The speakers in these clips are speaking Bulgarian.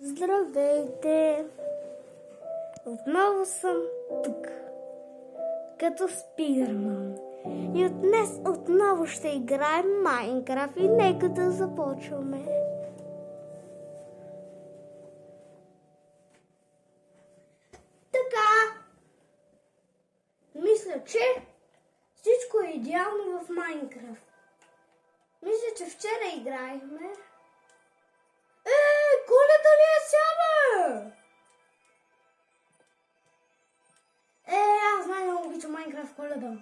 Здравейте! Отново съм тук, като Спидърман. И от днес отново ще играем Майнкрафт и нека да започваме. Така, мисля, че всичко е идеално в Майнкрафт. Мисля, че вчера играехме. Коледа ли е сега? Аз най-много обичам Майнкрафт Коледа.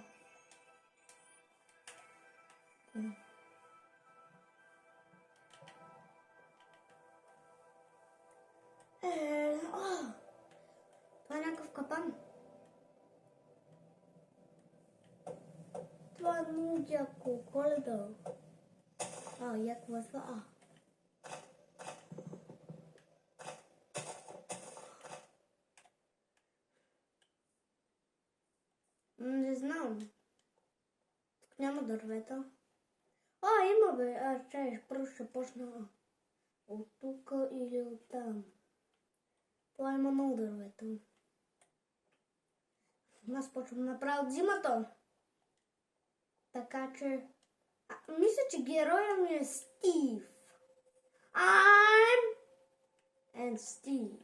Това е някакъв капан. Това е много яко. Коледа. Яко е това. Не знам. Тук няма дървета. Има бе. Чай, първо ще почна от тук или от там. Това има много дървета. Аз почвам направо от зимата. Така че... мисля, че героя ми е Стив. I'm and Steve.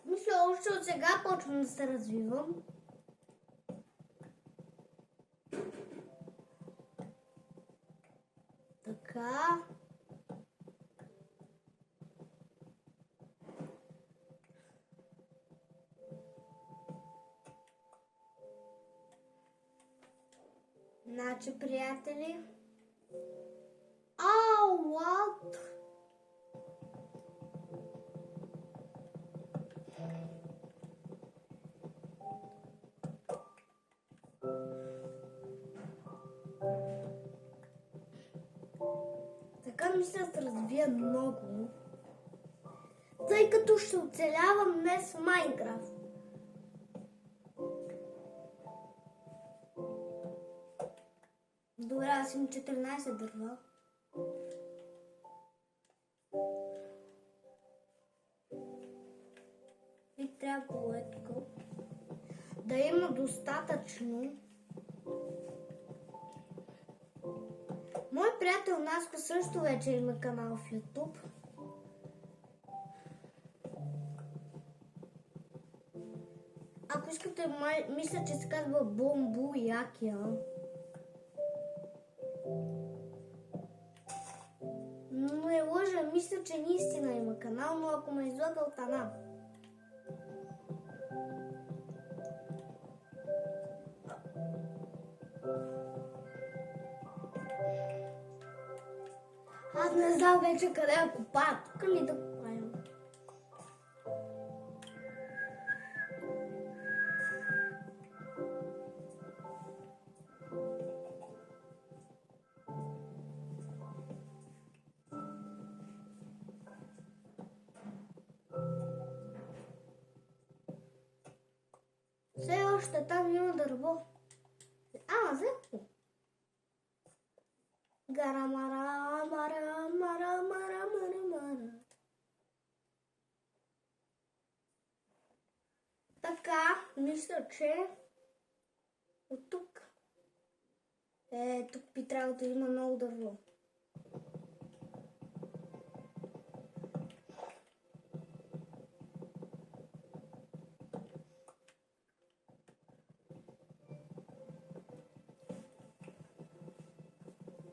Мисля, още от сега почвам да се развивам. Така. Значи, приятели. What? Така мисля да се развия много, тъй като ще оцелявам днес в Майнкрафт. Добре, аз имам 14 дърва. И трябва да има достатъчно. Мой приятел Наско също вече има канал в YouTube. Ако искате, мисля, че се казва Бомбу Якия. Но е лъжа, мисля, че наистина има канал, но ако ме излага от Ана. Аз не знам вече къде да копая. Тук ли да копаем? Все още там има дърво. Взето. Мара. Така, мисля, че от тук. Тук би трябвало да има много дърво.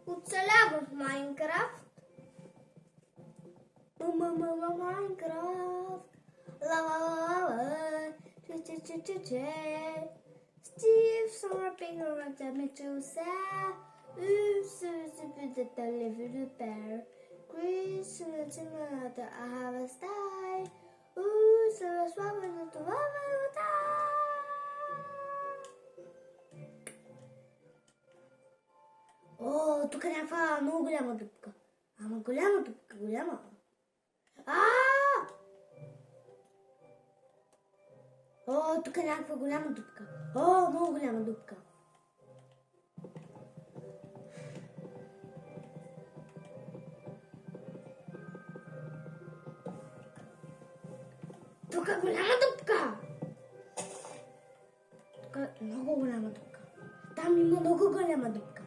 Оцелявам в Майнкрафт. Майнкрафт. Steve something around the medusa. So the little bear. Chris the harvest die. So swallowing the тук е някаква много голяма дупка. Ама голяма дупка, голяма. Тук тук е някаква голяма дупка. О, много голяма дупка. Тук е голяма дупка. Тук е много голяма дупка. Там има много голяма дупка.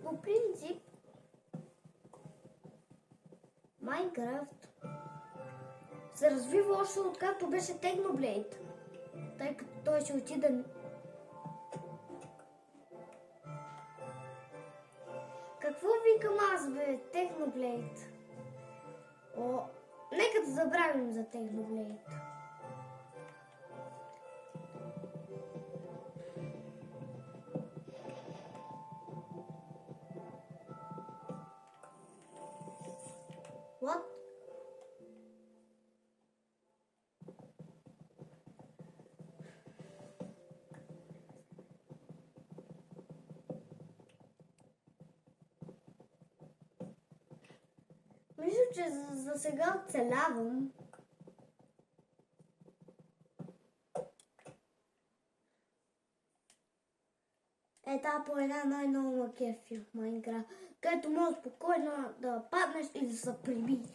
По принцип, Майнкрафт се развива още откакто беше Technoblade, тъй като той ще отиде. Какво викам аз, бе? Technoblade. О, нека да забравим за Technoblade. What? Мисля, че за сега оцелявам. Тази по една най-ново макефи в Майнкрафт, където може спокойно да паднеш и да се прибиеш.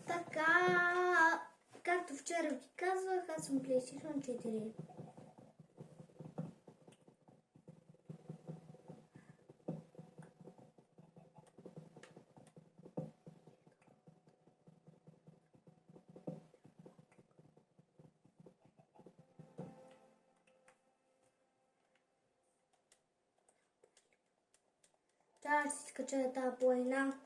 Така, както вчера ви казвах, аз съм PlayStation 4. Трябва да си скача тази планина.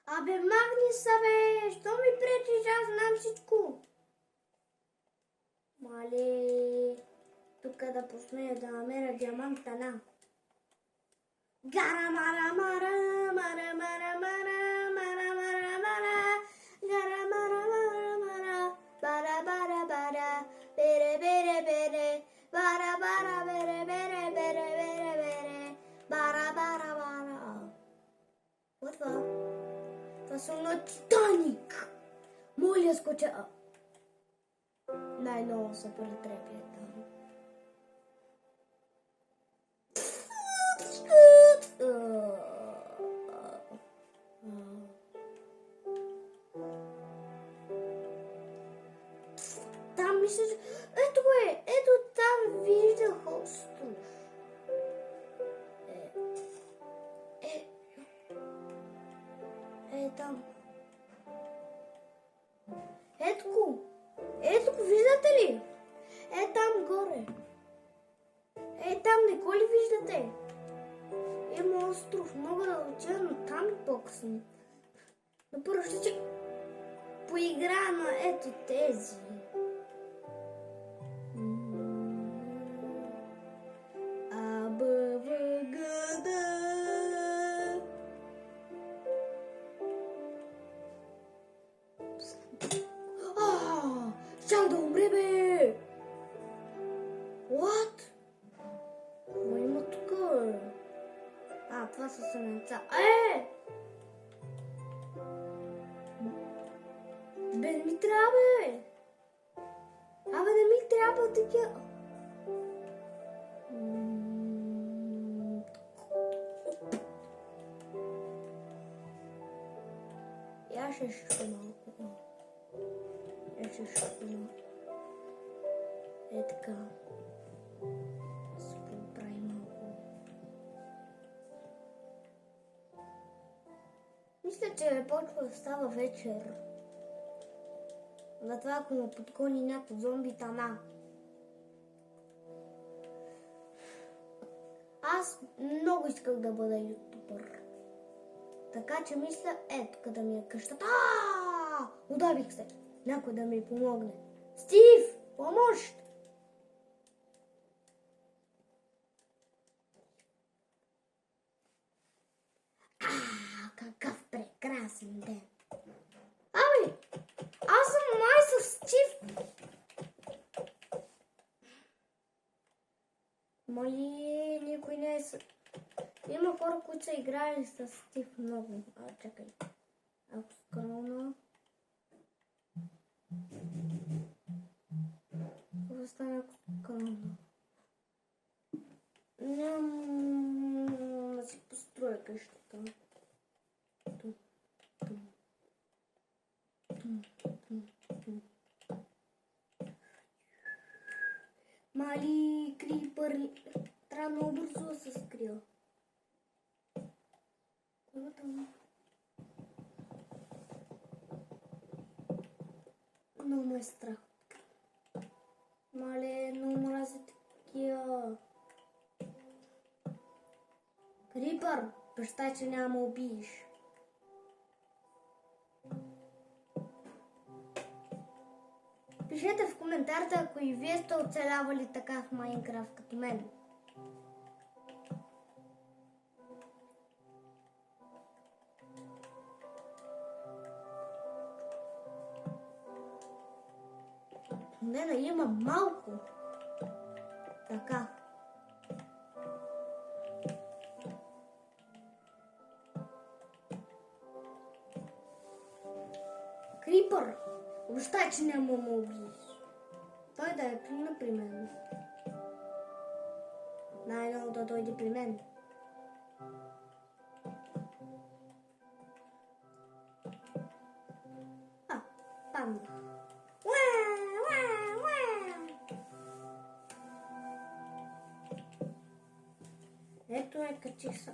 Абе, махни се, бе! Що ми пречиш? Аз знам всичко. Мале, тук да посмея да намеря диаманта на. Гара мара мара мара мара мара мара мара мара гара мара мара мара бара бара бара бере бере бере бара бара бере бере бере бере бере бара бара бара. What the? Това съм на Титаник! Моля, скоча! Най-ново се претреплят там. Там мисля, че... Ето го е! Ето там виждах остров. Там. Ето го, виждате ли? Там горе. Там, не го ли виждате? Има остров, мога да отида, но там и по-късно. Но първо ще поигра на ето тези. Щях да умре, бе! What? Какво има тук? Това са семенца. Бе, не ми трябва, бе! Абе, не ми трябва такива. Я ще малко. Така. Се поправи малко. Мисля, че почва да става вечер. Затова ако ме подгони някой зомби тана. Аз много исках да бъда ютубър. Така че мисля, тук да ми е къщата. Удавих се. Някой да ми помогне. Стив! Помощ! Какъв прекрасен ден! Абе! Аз съм май с Стив! Мали, никой не е... Има хора, които са играли играли с Стив много. Чакай. Ако скролна. Какво стане ако скролна? Няма да си построя къщата. Мали крипър. Трябва много бързо да се скрия. Много ме е страх. Мале, много мрази такива. Крипър, представи, че няма убиеш. Пишете в коментарите, ако и вие сте оцелявали така в Майнкрафт като мен. Не, да има малко. Така. Крипър, обещай, че няма ме убиеш. Той да е при мен. Най-много да дойде при мен. Панда. Ето е, качих се.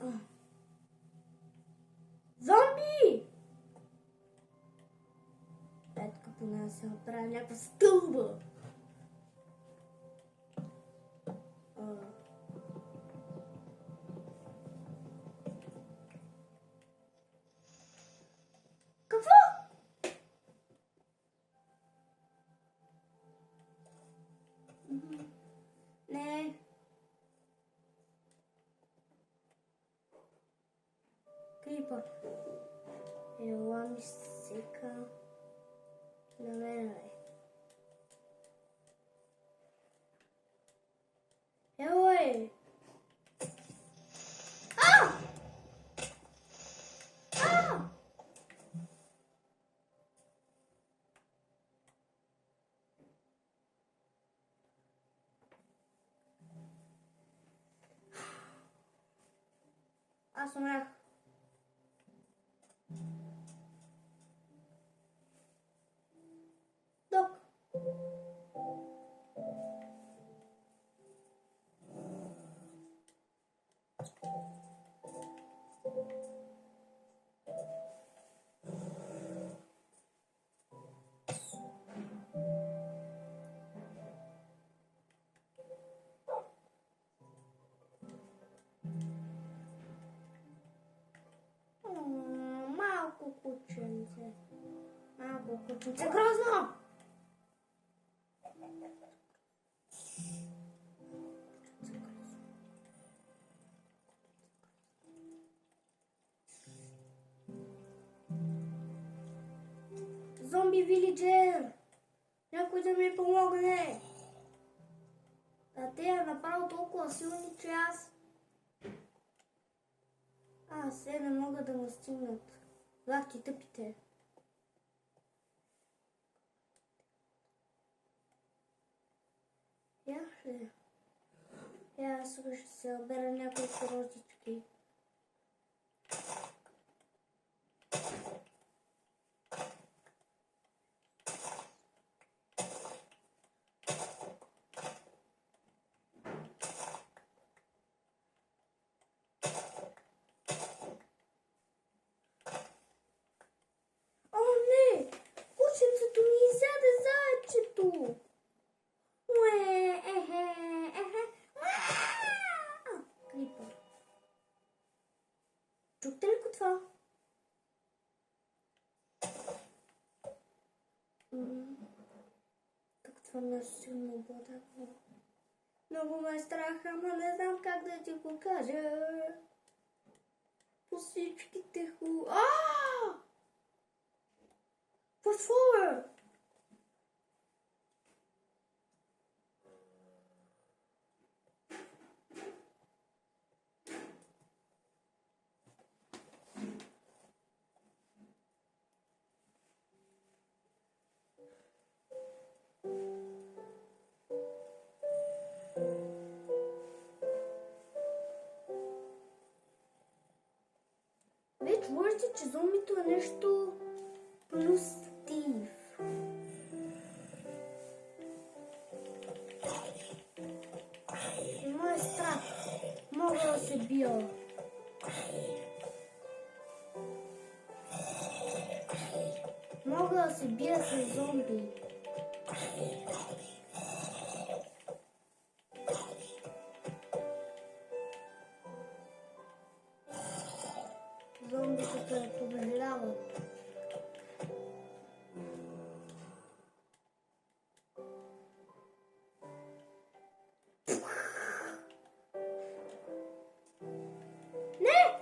Зомби! Ето поне да се направя някаква стълба. Какво? Не. Крипър. Ела ми сека. На мен е. Ела е. Аз умрях. Док. Малко кученце. Малко кученце. Грозно! Зомби вилиджер! Някой да ми помогне! А те е направо толкова силни, че аз все не мога да ме стигнат. Лахти тъпите. Сега ще се обера няколко розички. Кученцето ми изяде зайчето. Крипър. Чухте ли го това? Тук това нещо силно бода. Много ме е страх, ама не знам как да ти го кажа. По всичките Какво е? си, че зомбито е нещо плюс Стив. И ме е страх. Мога да се бия. Мога да се бия с зомби. Зомбите те побеждават. Не!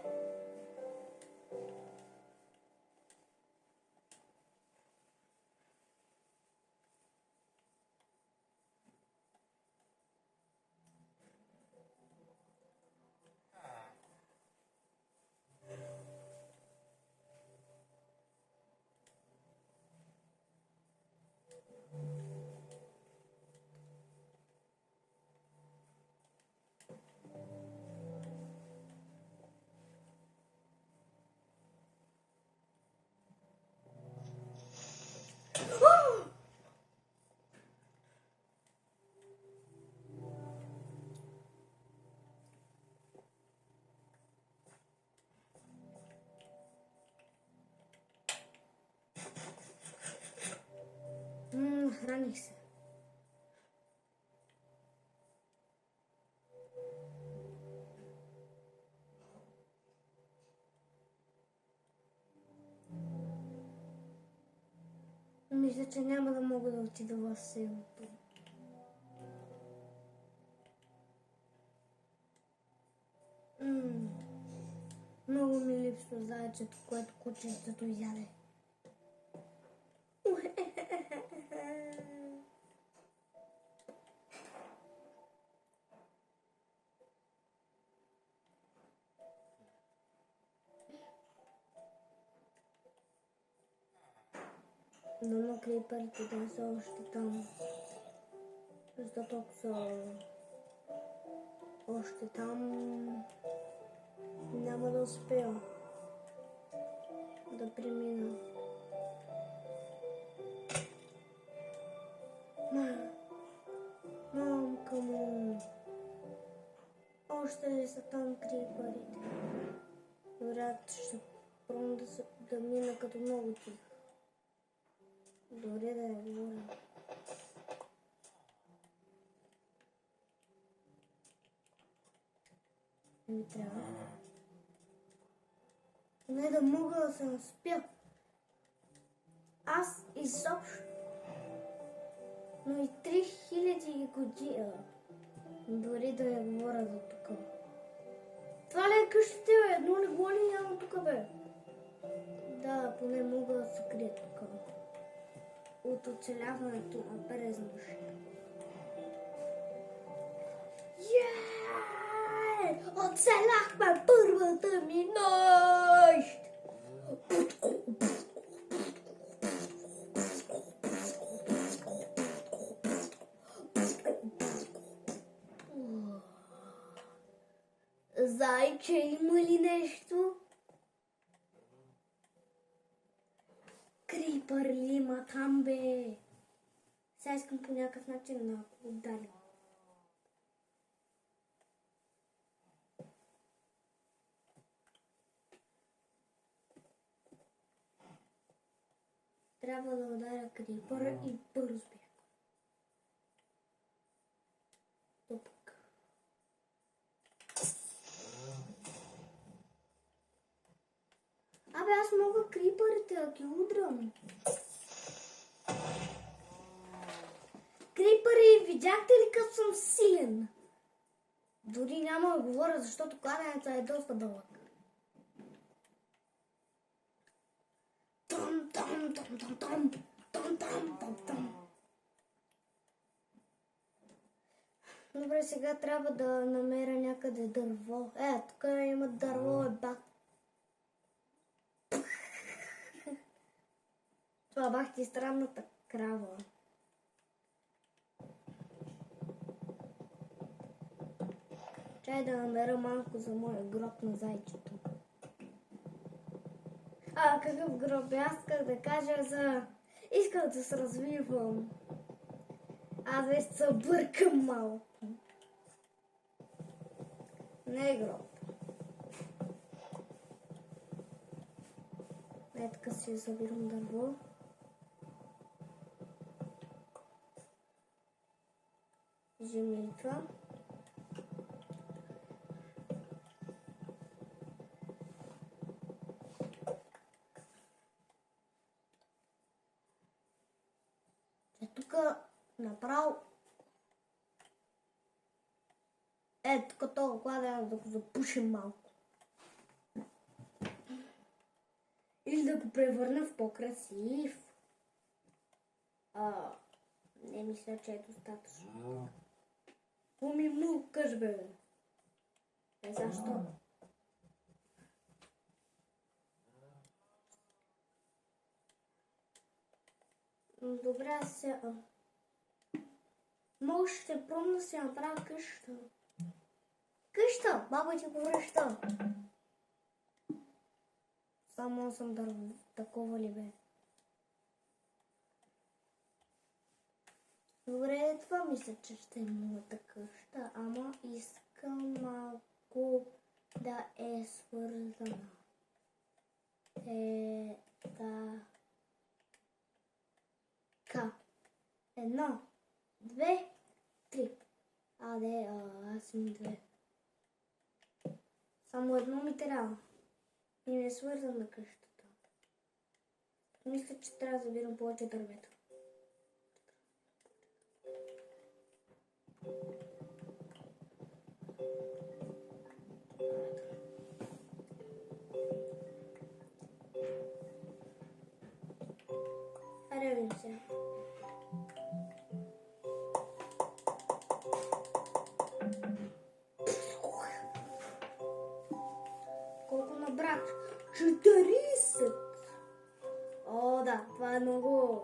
Храних се. Мисля, че няма да мога да отида в селото. Много ми липсва зайчето, което кученцето изяде. Но криперите да са още там. Защото ако са още там, няма да успея да премина. Мамка му. Още ли са там криперите? Вероятно ще пробвам да мина като много тихо. Добре да я говоря. Не трябва. Не да мога да се наспя. Аз изобщо. Но и 3000 години. Дори да не говоря за тук. Това ли е къщите, бе? Едно легло ли няма тук, бе? Да, поне мога да се крия тук. От оцеляването на Березнощ. Оцеляхме първата ми нощ! Зайче, има ли нещо? Крипър ли има там, бе? Сега искам по някакъв начин да ударя. Трябва да ударя крипъра и бързо бях. Топък. Абе, аз мога крипърите да ги удрям. Крипъри, видяхте ли като съм силен? Дори няма да говоря, защото кладенеца е доста дълъг. Добре, сега трябва да намеря някъде дърво. Тук има дърво, бах. Това бах ти странната крава. Чай да намеря малко за моя гроб на зайчето. Какъв гроб? Аз исках да кажа за... Исках да се развивам. Аз вече се бъркам малко. Не е гроб. Е, така си забирам дърво. Земята. Тук направо тук толкова кладен да го запушим малко. Или да го превърна в по-красив. Не мисля, че е достатъчно. Поми мукаш, бе. Защо? Добре, аз сега... Може ще пробвам да си направя къща. Къща! Баба ти го връща. Само съм такова ли бе? Добре, това мисля, че ще е моята къща, ама искам малко да е свързана. Така. 1, 2, 3. Аз им 2. Само едно ми трябва. И не е свързана къщата. Мисля, че трябва да забирам повече дървета. Аре, видим се. Колко набрах? 40! О, да, това е много.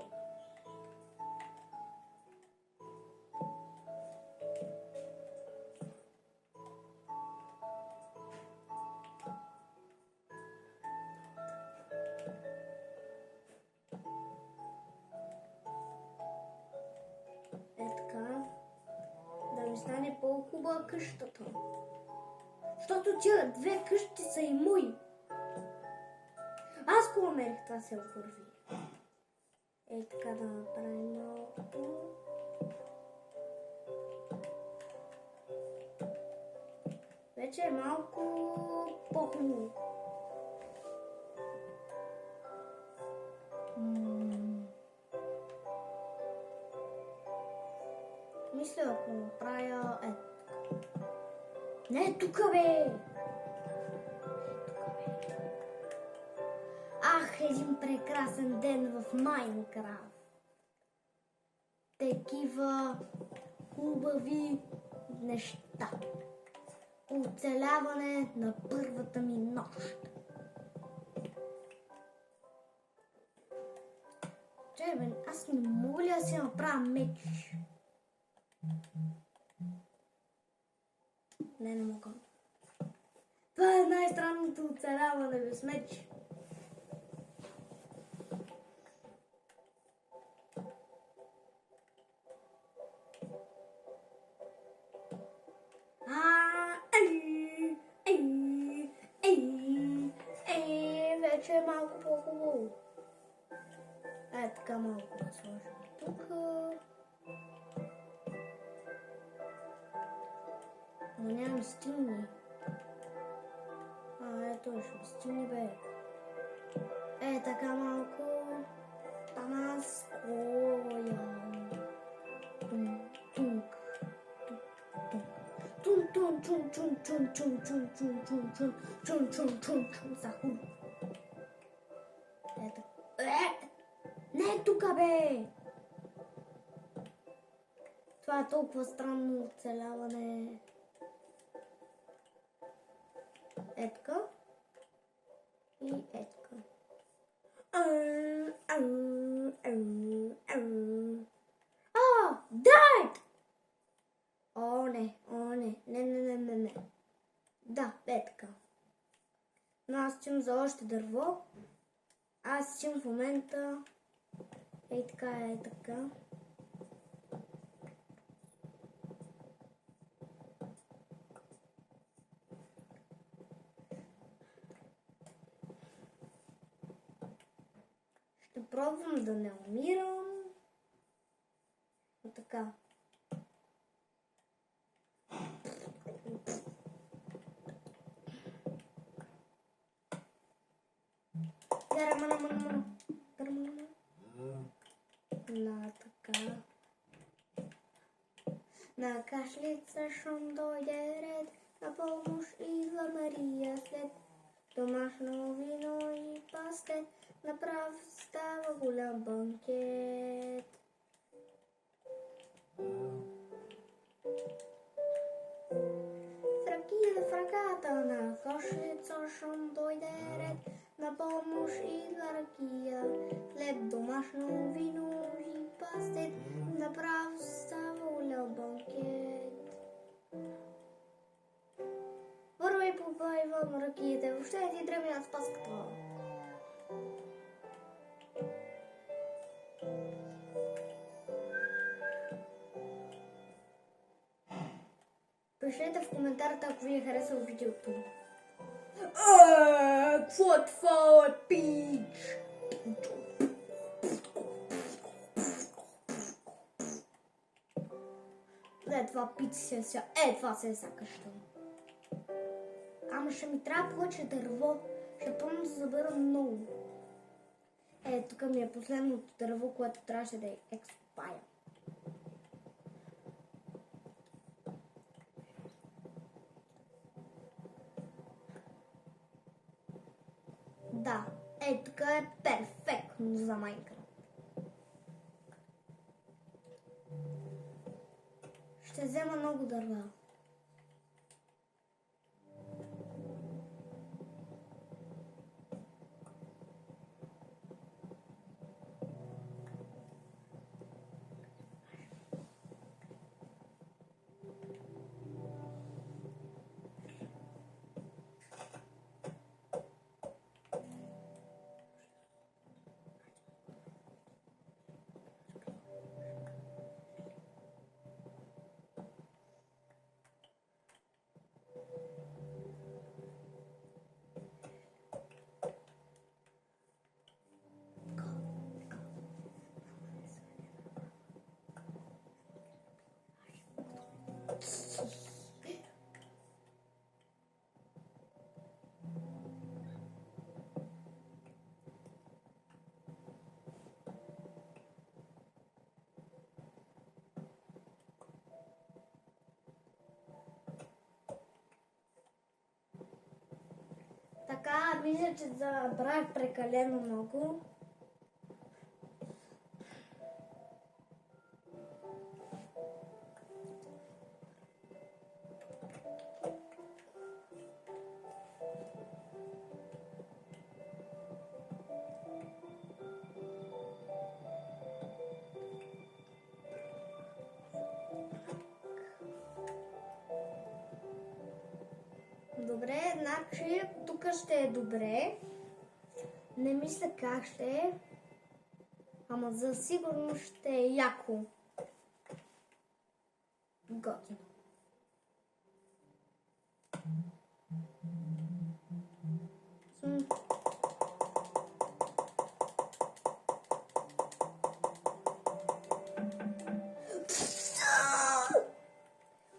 Стане по-хубава къщата. Защото тия 2 къщи са и мои. Аз го намерих, това се оформи. Така да направим малко. Вече е малко по-хубаво. Мисля, ако направя Не, тук бе! Ах, един прекрасен ден в Майнкрафт. Такива хубави неща. Оцеляване на първата ми нощ. Чебен, аз не мога ли да си направя меч? Не мога. Това е най-странното оцеляване без меч. Вече е малко по-хубаво. Така малко да сложим тук. Но нямам стигни. Ето ще стигни, бе. Така малко. Ама скоя. Заху. Не тука, бе! Това е толкова странно оцеляване. Така. И така. Дайт! Не. Да, така. Но аз стим за още дърво. Аз съм в момента. Ей така, ей така. Ще пробвам да не умирам. Но така. На така. На кашлица шум дойде ред, на помощ идва Мария след. Домашно вино и пастет, направо става голям банкет. В ръката на кашлица шум дойде ред, на помощ идва ракия, след домашно вино и пастет, направо става голям банкет. Вървай, побайвам ракиите, въобще ти дръмят с паската. Пишете в коментарите, ако ви е харесало видеото. Какво е това, пич? Това пич се ся. Това се сакащо. Ама ще ми трябва повече дърво. Ще помня да забера много. Тук ми е последното дърво, което трябваше да е експая. Да, тук е перфектно за Майнкрафт. Ще взема много дърва. Така, мисля, че забравих прекалено много. Добре, значи тук ще е добре. Не мисля как ще е. Ама за сигурно ще е яко. Готино.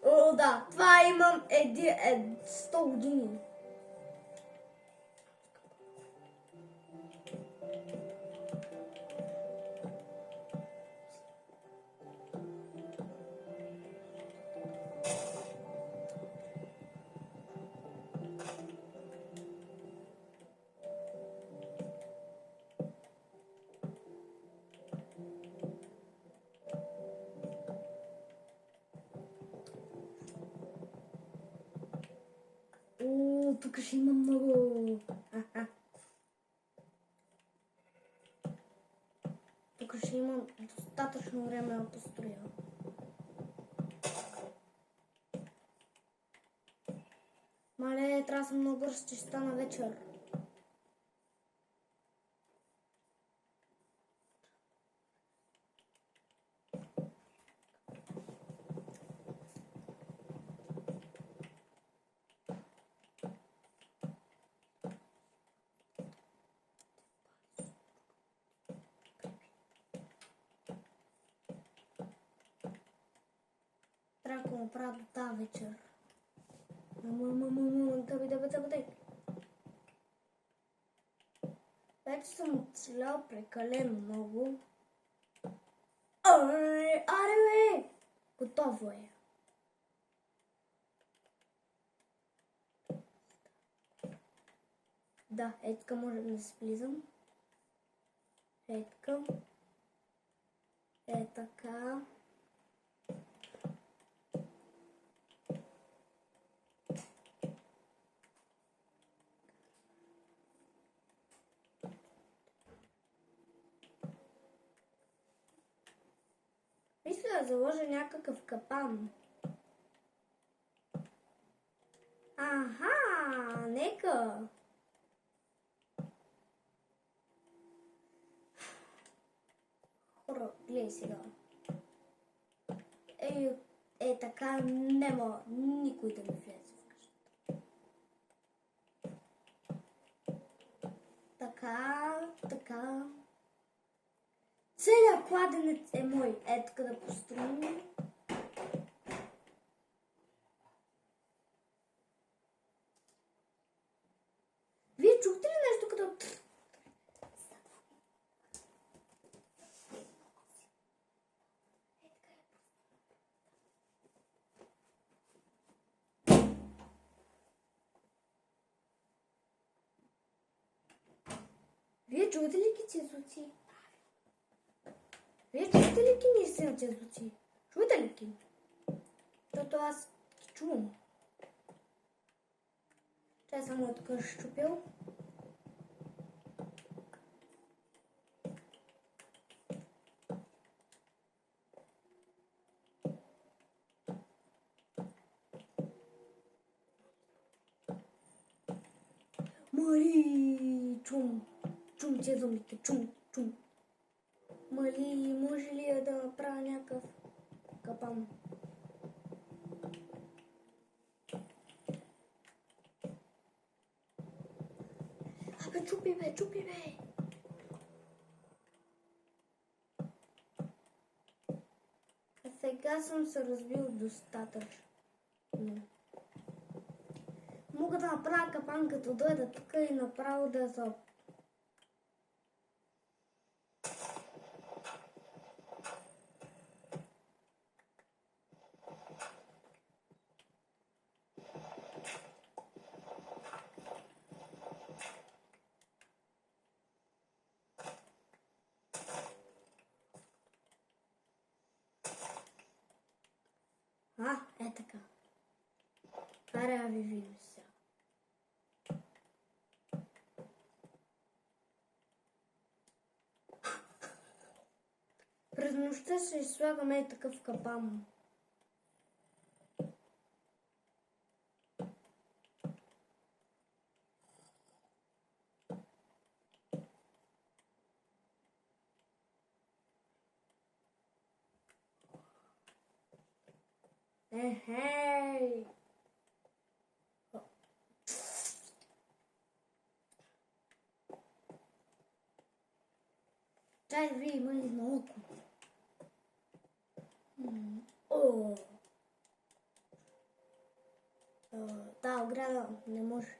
О, да, това имам 100 години. Тук ще има много. Тук ще има достатъчно време да построя. Мале, трябва да съм много бърз, че ще стана вечер. трябва да го направя до тази вечер. Давай. Вече съм оцелял прекалено много. Аре, бе! Готово е. Да, така може да се влизам. Така. Така. Мисля да заложа някакъв капан. Аха, нека. Хора, гледай сега. Така нема никой да ми влезе в къщата. Така. Целият кладенец е мой. Така да построим. Вие чухте ли нещо като... Вие чухте ли кици? Вие чухте ли наистина тези звуци? Чуете ли ги? Защото аз ги чувам. Чай само тук щупил. Мари, чум тези зомбите, чум. Мали, може ли да направя някакъв капан? Абе, чупи бе! А сега съм се разбил достатъчно. Мога да направя капан като дойда тук и направо да се... Така. Аре, ви видим сега. През нощта ще слагаме такъв капан. Ехей! Чай да видим ли малко. Та ограда не може.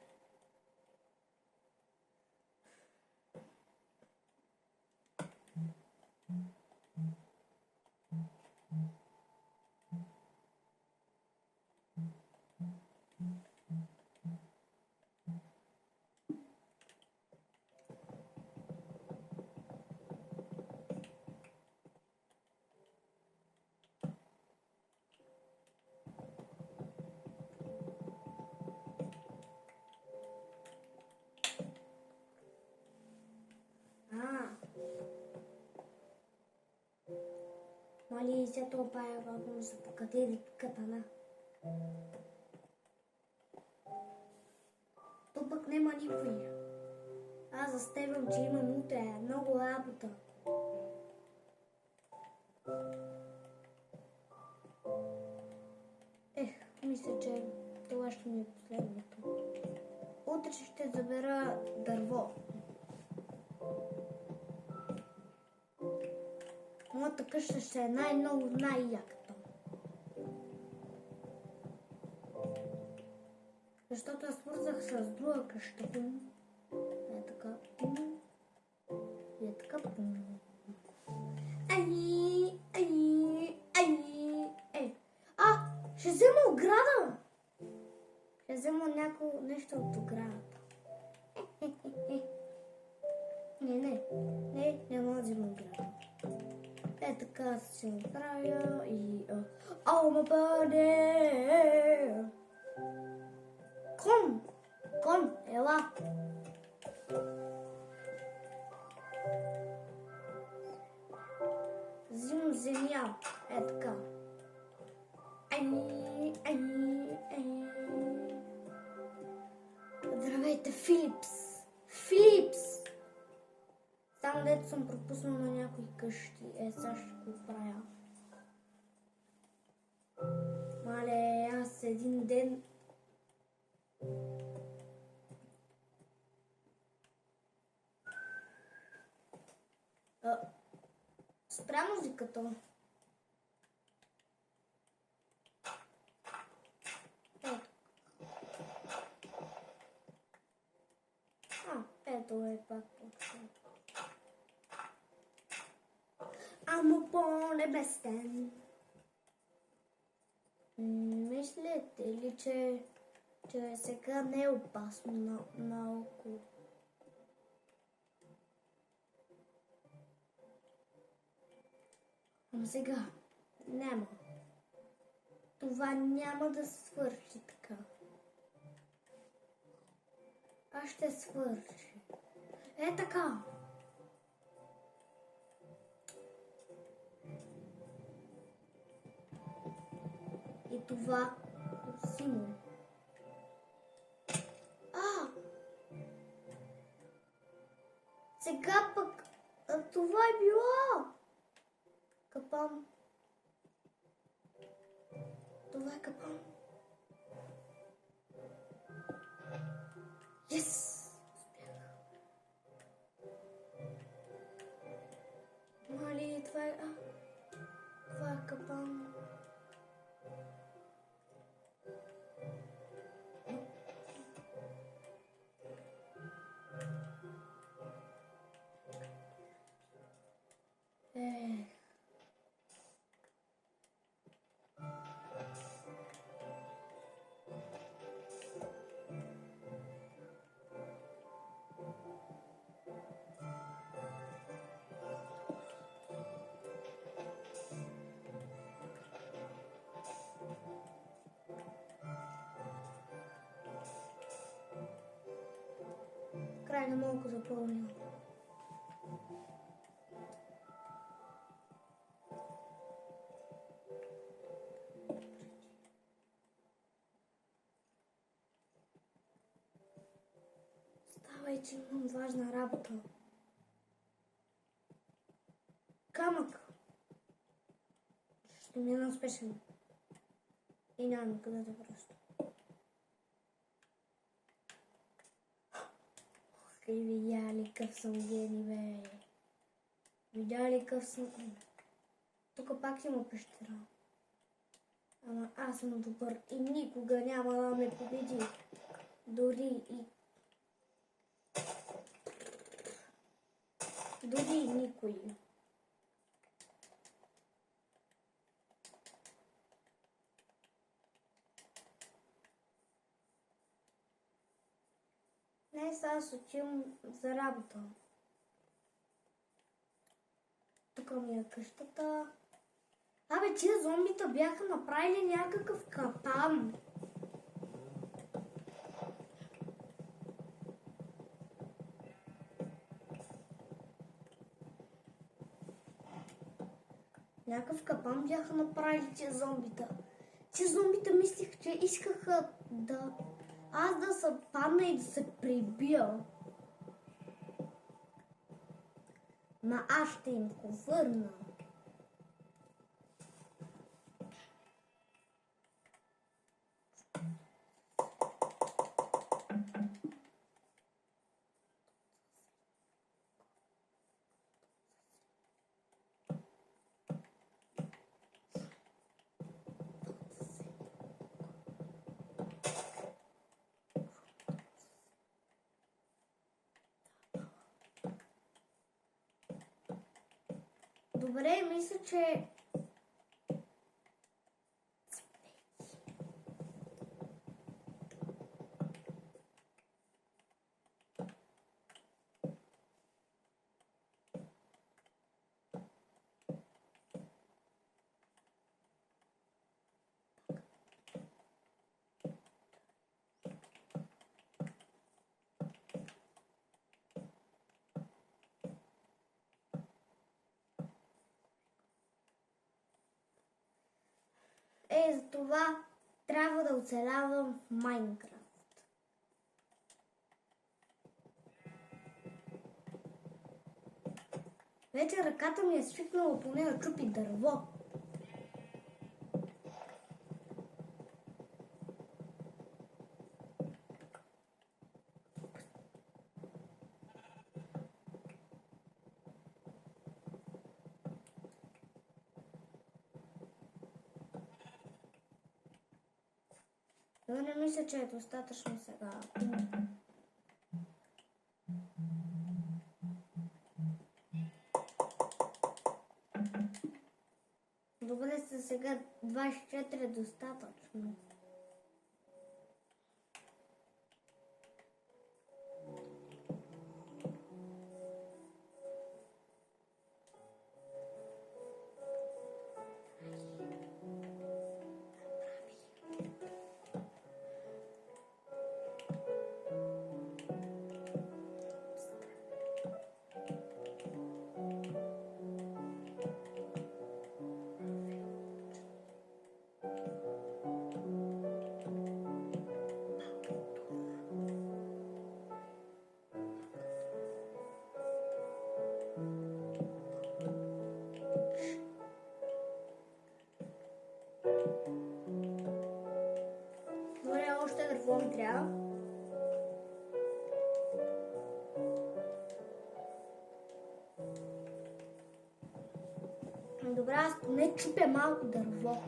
Мали се то пая вагон за покатери катана. То пък нема никой. Аз застевам, че имам утре много работа. Мисля, че това ще ми е последното. Утре ще забера дърво. Моята къща ще е най-много, най-яката. с друга къща. Пум. Е така. Пум. И е така. Пум. Ще взема ограда. Ще взема нещо от оградата. Не мога да взема ограда. Е така се направя и... ма бъде! Кон, ела! Взимам земя. Е така. Здравейте, Филипс! Само дето съм пропуснал на някои къщи. Сега ще го правя. Мале, аз един ден... Спря музиката. Ето е пак почва. Амо по-небестен. Мислите ли, че сега не е опасно наоколо? Ама сега няма. Това няма да свърши така. Аз ще свърши. Е така. И това Симон. Сега пък това е било. Капан. Това е капан. Yes! Мали, това е капан. Крайно малко запълнил. Ставай, че имам важна работа. Камък. Ще ми е неуспешен. И няма къде да просто. И видя ли къв съм гени, бе? Видя ли къв съм... Тук пак има пещера. Ама аз съм добър и никога няма да ме победи. Дори никой. Не, сега се учим за работа. Тук ми е къщата. Абе, тия зомбита бяха направили някакъв капан. Някакъв капан бяха направили тия зомбита. Тия зомбита мислих, че искаха аз да се падна и да се прибия. Ма аз ще им го върна. Добре, мисля, че... За това трябва да оцелявам в Майнкрафт. Вече ръката ми е свикнала поне да чупи дърво. Но не мисля, че е достатъчно сега. Добре, сега 24 е достатъчно. Добре, още дърво ми трябва. Добре, аз поне чупя малко дърво.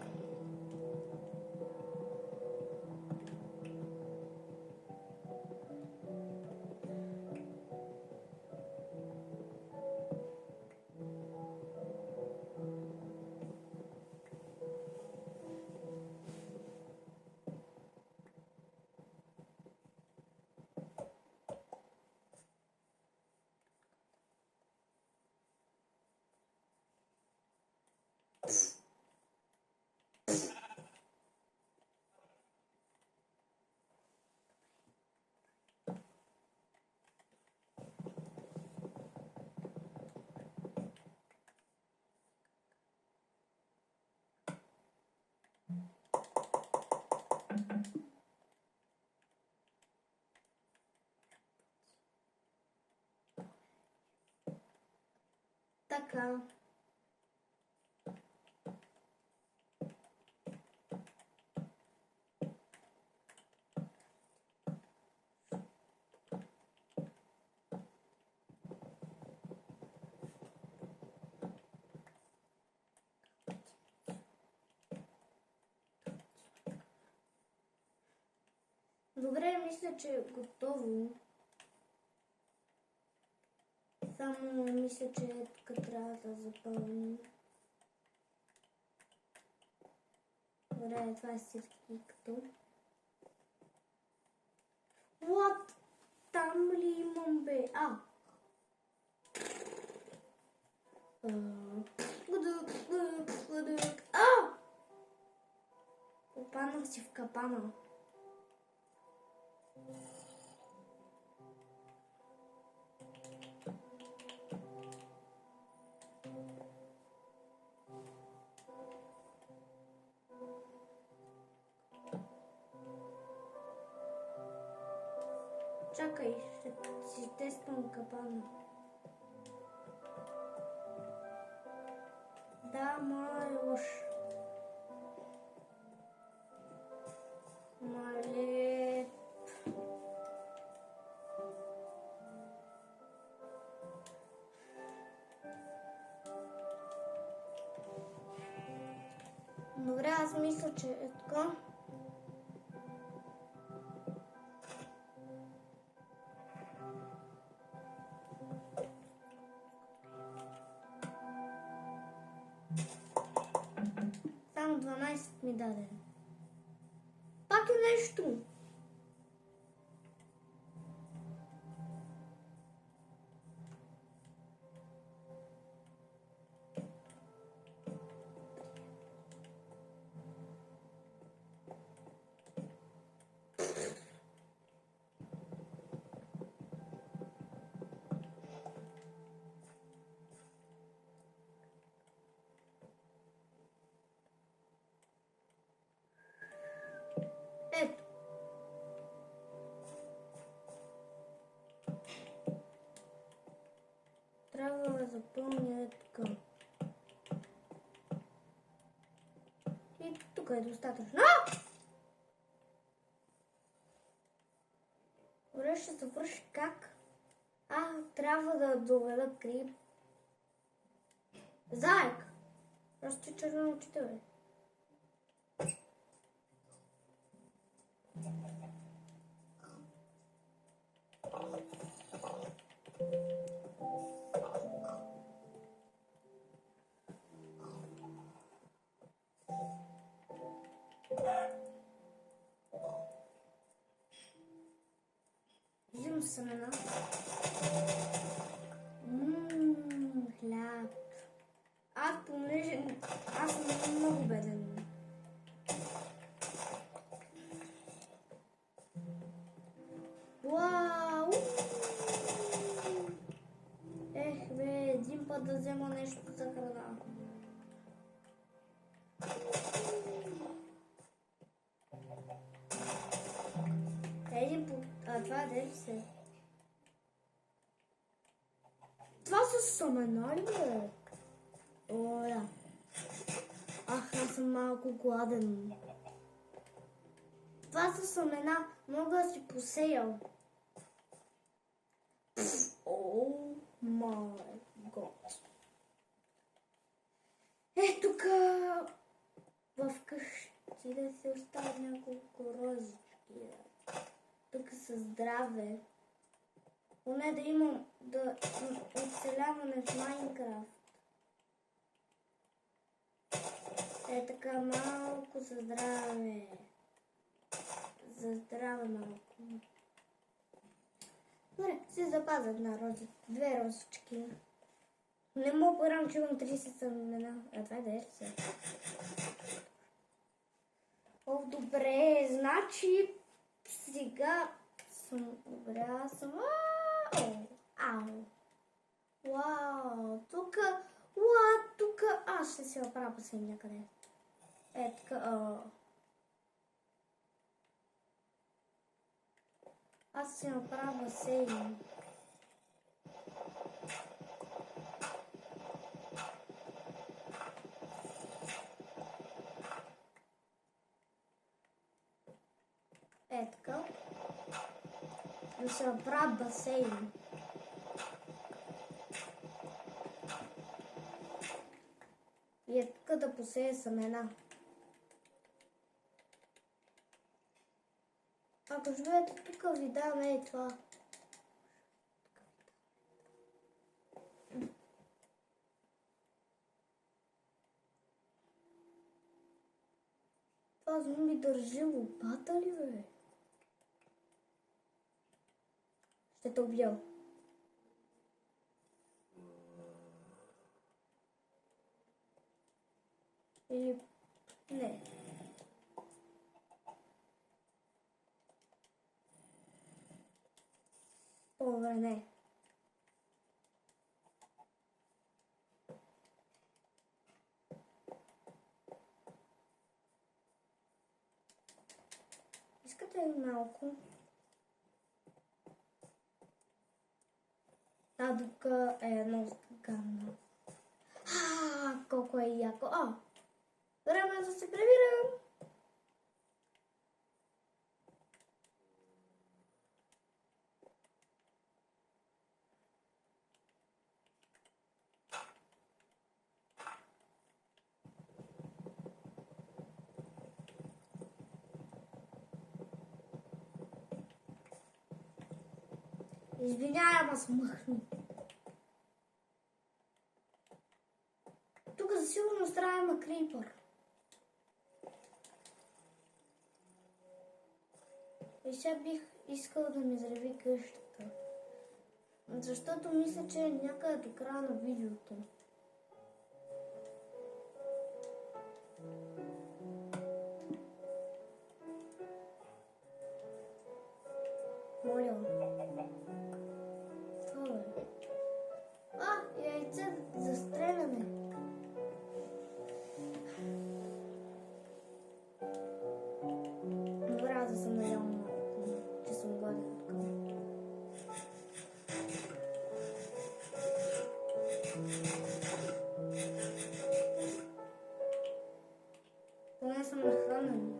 Така. Добре, мисля, че е готово. Само мисля, че тук трябва да запълним. Добре, това е сертификато. What? Там ли имам бе? Попаднах си в капана. Чакай, ще си тествам капана. Да, малош. Мале. Добре, аз мисля, че е така. само 12 ми даде. Пак е нещо. Ето. Трябва да запълня тук. И тук е достатъчно. Добре, ще завърши как? Трябва да доведа крип. Заек! Просто червено очите, бе. Взимам семена. Хляб. Аз съм много беден. Вау! Бе, един път да взема нещо за храна. Това де се? Това са семена ли, бе? О, да. Аз съм малко гладен. Това са семена. Мога да си посеял. О, май гот. Тук в къщи да се оставят няколко розички. Тук са здраве. Поне да имам оцеляване в Майнкрафт. Така малко за здраве. За здраве малко. Добре, си запазят на две розички. Не мога по-рано, че имам 30 семена. Това е да е се. О, добре, значи сега съм добре, аз съм... Ау! Вау! Тук аз ще си направя басейн някъде. Така, аз си направя басейн. Така. Да се направя басейн. И тук да посея семена. Ако живеете тук, ви дам това. Това зомби държи лопата ли, бе? Ще те убия. Или... не. Добре, не. Искате ли малко? Тук е едно сканно. Колко е яко. Време да се прибирам. Извинявай, ама смъхни. Тук за сигурност трябва да има крипър. И сега бих искала да ми взриви къщата. Защото мисля, че е някъде до края на видеото. Моля. Това е. Яйце за стреляне. Добре, аз да съм надяла малко, че съм гладен от към. Поне съм нахранен.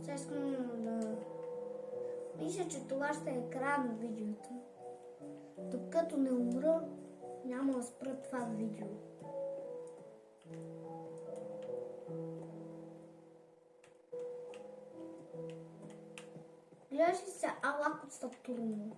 Сега искам да... Мисля, че това ще е край на видеото. Докато не умра, няма да спра това видео. Гледаш ли се Алак от Сатурно?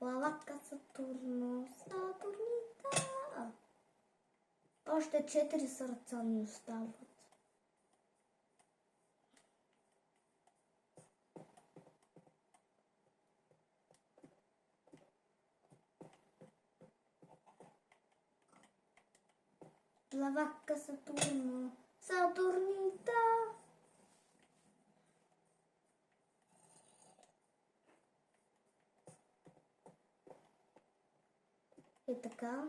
Лалака Сатурно, Сатурнита. Още 4 сърца ми остават. Лавака Сатурно, Сатурнита. И така.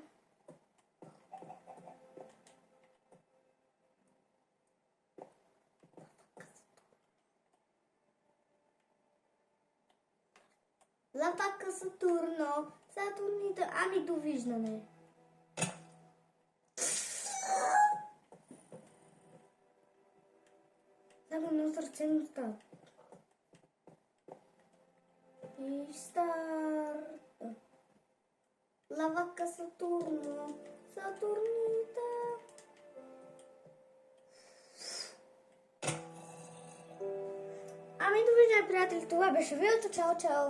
Лавака Сатурно, Сатурнита. Ами довиждане. Само едно сърце ми остава. И старт. Лавака Сатурно, Сатурнита. Ами довиждане, приятели, това беше видеото. Чао, чао!